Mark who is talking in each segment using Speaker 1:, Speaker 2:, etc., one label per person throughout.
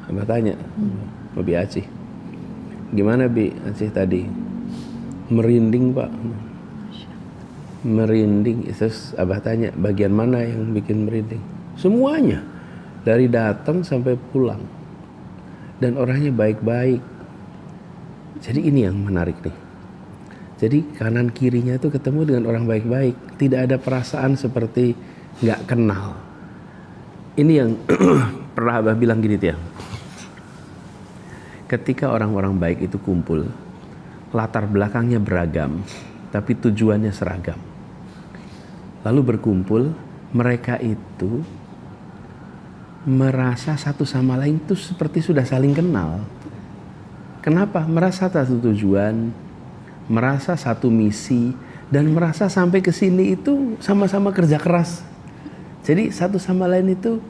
Speaker 1: Abah tanya sama Bi Acih, gimana Bi Acih tadi? Merinding Pak. Merinding. Terus Abah tanya, bagian mana yang bikin merinding? Semuanya, dari datang sampai pulang. Dan orangnya baik-baik. Jadi ini yang menarik nih. Jadi kanan kirinya itu ketemu dengan orang baik-baik. Tidak ada perasaan seperti nggak kenal. Ini yang pernah Abah bilang gini Tiang. Ketika orang-orang baik itu kumpul, latar belakangnya beragam, tapi tujuannya seragam. Lalu berkumpul, mereka itu merasa satu sama lain itu seperti sudah saling kenal. Kenapa? Merasa satu tujuan, merasa satu misi, dan merasa sampai ke sini itu sama-sama kerja keras. Jadi satu sama lain itu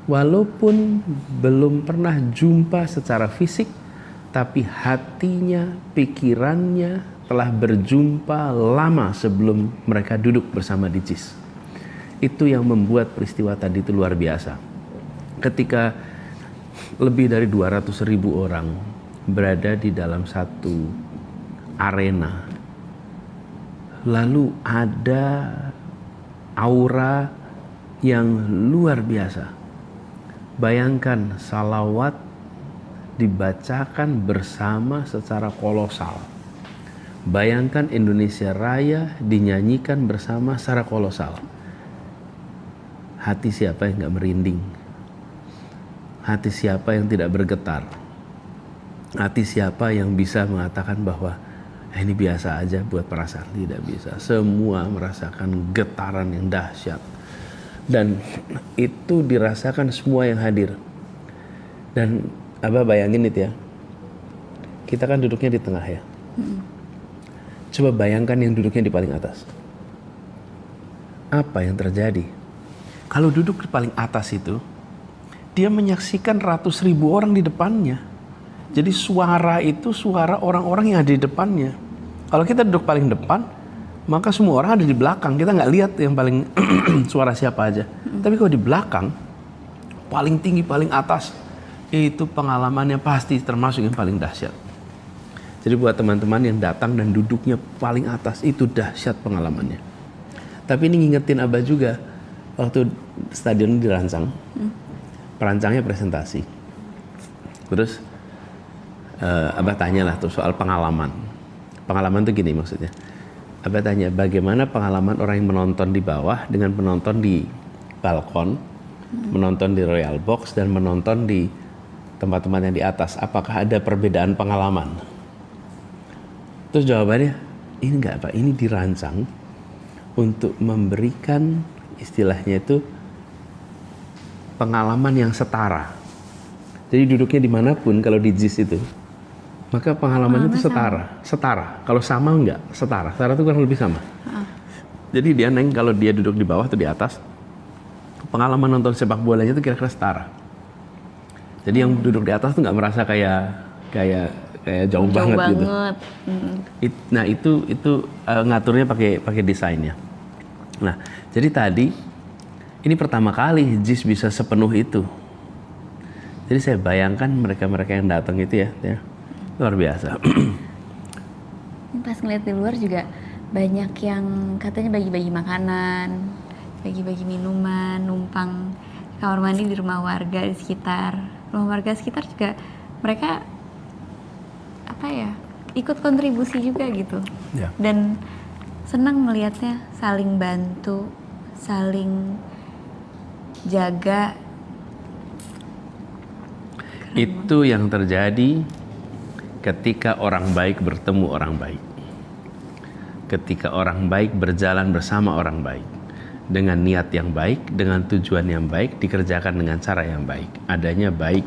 Speaker 1: walaupun belum pernah jumpa secara fisik, tapi hatinya, pikirannya telah berjumpa lama sebelum mereka duduk bersama di JIS. Itu yang membuat peristiwa tadi itu luar biasa. Ketika lebih dari 200.000 orang berada di dalam satu arena, lalu ada aura yang luar biasa. Bayangkan salawat dibacakan bersama secara kolosal. Bayangkan Indonesia Raya dinyanyikan bersama secara kolosal. Hati siapa yang gak merinding? Hati siapa yang tidak bergetar? Hati siapa yang bisa mengatakan bahwa ini biasa aja buat perasaan? Tidak bisa. Semua merasakan getaran yang dahsyat. Dan itu dirasakan semua yang hadir. Dan Abah bayangin itu ya, kita kan duduknya di tengah ya. Coba bayangkan yang duduknya di paling atas. Apa yang terjadi? Kalau duduk di paling atas itu, dia menyaksikan ratus ribu orang di depannya. Jadi suara itu suara orang-orang yang ada di depannya. Kalau kita duduk paling depan, maka semua orang ada di belakang. Kita nggak lihat yang paling suara siapa aja. Tapi kalau di belakang, paling tinggi, paling atas, itu pengalamannya pasti termasuk yang paling dahsyat. Jadi buat teman-teman yang datang dan duduknya paling atas, itu dahsyat pengalamannya. Tapi ini ngingetin Abah juga, waktu stadion dirancang, perancangnya presentasi. Terus Abah tanyalah tuh soal pengalaman. Pengalaman tuh gini maksudnya. Abah tanya, bagaimana pengalaman orang yang menonton di bawah dengan penonton di balkon, menonton di Royal Box, dan menonton di tempat-tempat yang di atas. Apakah ada perbedaan pengalaman? Terus jawabannya, ini enggak Pak, ini dirancang untuk memberikan istilahnya itu pengalaman yang setara. Jadi duduknya dimanapun kalau di JIS itu, maka pengalamannya itu setara. Kalau sama enggak, setara. Setara itu kurang lebih sama. Jadi dia neng kalau dia duduk di bawah atau di atas, pengalaman nonton sepak bolanya itu kira-kira setara. Jadi yang duduk di atas tuh nggak merasa kayak jauh banget gitu. Nah itu ngaturnya pakai desainnya. Nah jadi tadi ini pertama kali JIS bisa sepenuh itu. Jadi saya bayangkan mereka yang datang itu ya luar biasa.
Speaker 2: Pas ngeliat di luar juga banyak yang katanya bagi-bagi makanan, bagi-bagi minuman, numpang kamar mandi di rumah warga di sekitar. Rumah warga sekitar juga mereka ikut kontribusi juga gitu.
Speaker 1: Ya.
Speaker 2: Dan senang melihatnya saling bantu, saling jaga.
Speaker 1: Itu yang terjadi ketika orang baik bertemu orang baik. Ketika orang baik berjalan bersama orang baik. Dengan niat yang baik, dengan tujuan yang baik, dikerjakan dengan cara yang baik. Adanya baik,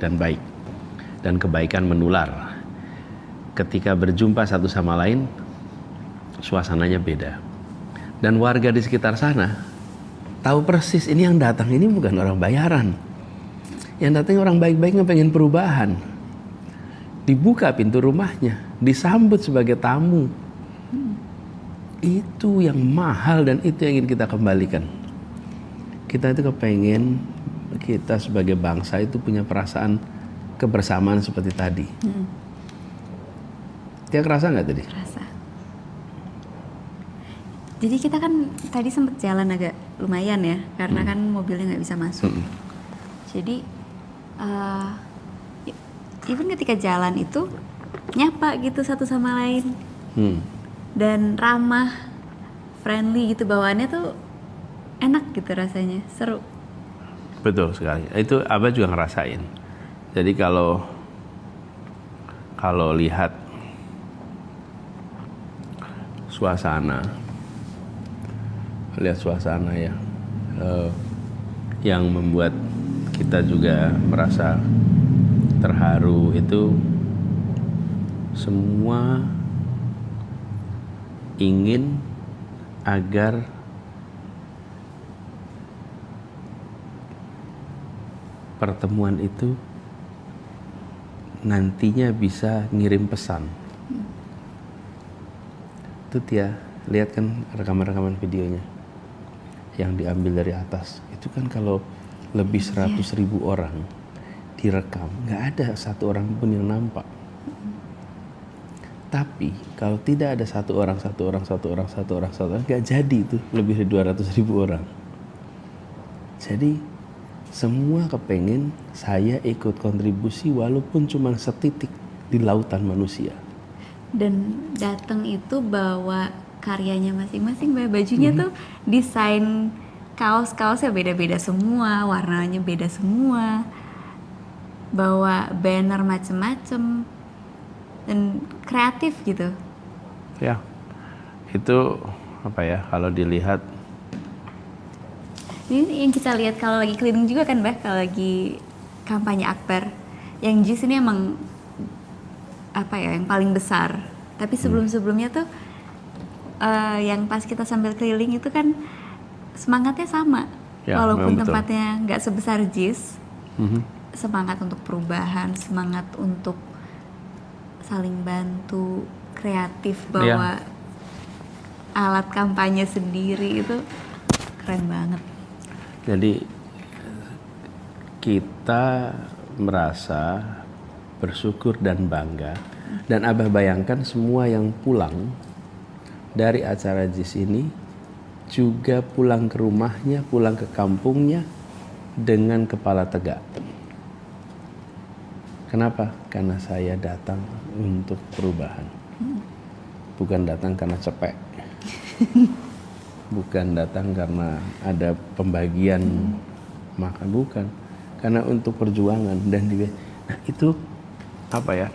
Speaker 1: dan baik. Dan kebaikan menular. Ketika berjumpa satu sama lain, suasananya beda. Dan warga di sekitar sana tahu persis ini yang datang ini bukan orang bayaran. Yang datang orang baik-baik yang pengen perubahan. Dibuka pintu rumahnya, disambut sebagai tamu. Itu yang mahal dan itu yang ingin kita kembalikan. Kita itu kepengen kita sebagai bangsa itu punya perasaan kebersamaan seperti tadi. Dia kerasa nggak tadi?
Speaker 2: Rasa. Jadi kita kan tadi sempat jalan agak lumayan ya, karena kan mobilnya nggak bisa masuk. Jadi even ketika jalan itu nyapa gitu satu sama lain, dan ramah, friendly gitu, bawaannya tuh enak gitu rasanya, seru.
Speaker 1: Betul sekali. Itu Abah juga ngerasain. Jadi kalau lihat suasana ya, yang membuat kita juga merasa terharu, itu semua ingin agar pertemuan itu nantinya bisa ngirim pesan. Itu Tia, lihat kan rekaman-rekaman videonya yang diambil dari atas. Itu kan kalau lebih 100.000 orang direkam, nggak ada satu orang pun yang nampak. Tapi kalau tidak ada satu orang, nggak jadi itu lebih dari 200.000 orang. Jadi semua kepengen saya ikut kontribusi walaupun cuma setitik di lautan manusia.
Speaker 2: Dan datang itu bawa karyanya masing-masing, bajunya tuh desain kaos-kaosnya beda-beda semua, warnanya beda semua, bawa banner macem-macem, dan kreatif gitu.
Speaker 1: Ya, itu apa ya, kalau dilihat.
Speaker 2: Ini yang kita lihat kalau lagi keliling juga kan, Bah, kalau lagi kampanye Akbar. Yang JIS ini emang apa ya, yang paling besar. Tapi sebelum-sebelumnya tuh yang pas kita sambil keliling itu kan semangatnya sama.
Speaker 1: Ya,
Speaker 2: walaupun
Speaker 1: betul.
Speaker 2: tempatnya nggak sebesar JIS. Semangat untuk perubahan, semangat untuk saling bantu, kreatif, bawa alat kampanye sendiri, itu keren banget.
Speaker 1: Jadi kita merasa bersyukur dan bangga. Dan Abah bayangkan semua yang pulang dari acara JIS ini juga pulang ke rumahnya, pulang ke kampungnya dengan kepala tegak. Kenapa? Karena saya datang untuk perubahan. Bukan datang karena cepek. Bukan datang karena ada pembagian makan, bukan. Karena untuk perjuangan. Dan nah itu apa ya,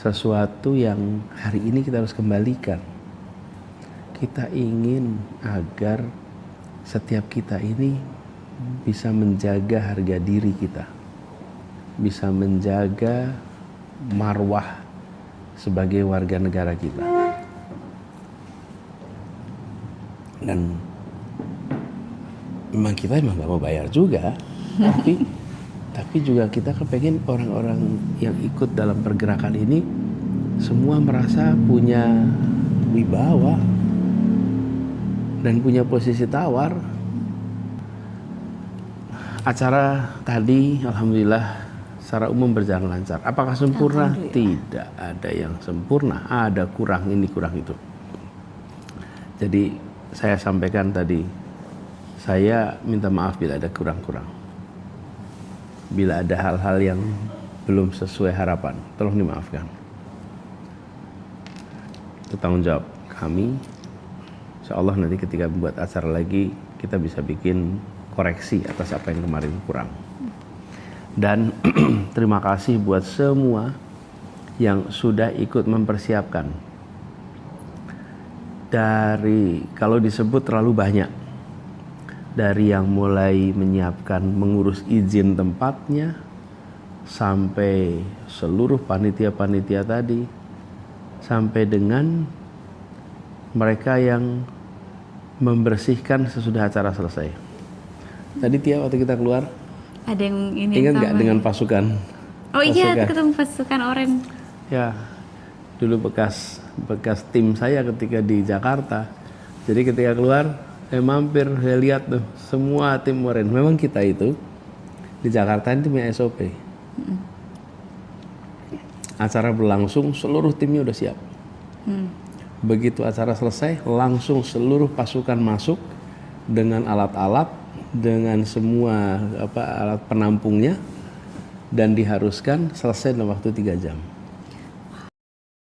Speaker 1: sesuatu yang hari ini kita harus kembalikan. Kita ingin agar setiap kita ini bisa menjaga harga diri kita, bisa menjaga marwah sebagai warga negara kita. Dan memang kita emang gak mau bayar juga, tapi juga kita kepengen orang-orang yang ikut dalam pergerakan ini semua merasa punya wibawa dan punya posisi tawar. Acara tadi alhamdulillah secara umum berjalan lancar. Apakah sempurna? Tidak ada yang sempurna, ada kurang ini kurang itu. Jadi saya sampaikan tadi, saya minta maaf bila ada kurang-kurang. Bila ada hal-hal yang belum sesuai harapan, tolong dimaafkan. Itu tanggung jawab kami. Insya Allah nanti ketika membuat acara lagi, kita bisa bikin koreksi atas apa yang kemarin kurang. Dan terima kasih buat semua yang sudah ikut mempersiapkan. Dari, kalau disebut terlalu banyak, dari yang mulai menyiapkan mengurus izin tempatnya sampai seluruh panitia-panitia tadi, sampai dengan mereka yang membersihkan sesudah acara selesai. Tadi Tia waktu kita keluar,
Speaker 2: ada yang ini
Speaker 1: ingat nggak dengan pasukan?
Speaker 2: Oh iya, ketemu pasukan oranye.
Speaker 1: Ya, dulu bekas tim saya ketika di Jakarta. Jadi ketika keluar mampir, saya lihat tuh semua tim Moren. Memang kita itu di Jakarta ini punya SOP. Acara berlangsung, seluruh timnya udah siap. Begitu acara selesai, langsung seluruh pasukan masuk dengan alat-alat, dengan semua alat penampungnya, dan diharuskan selesai dalam waktu 3 jam.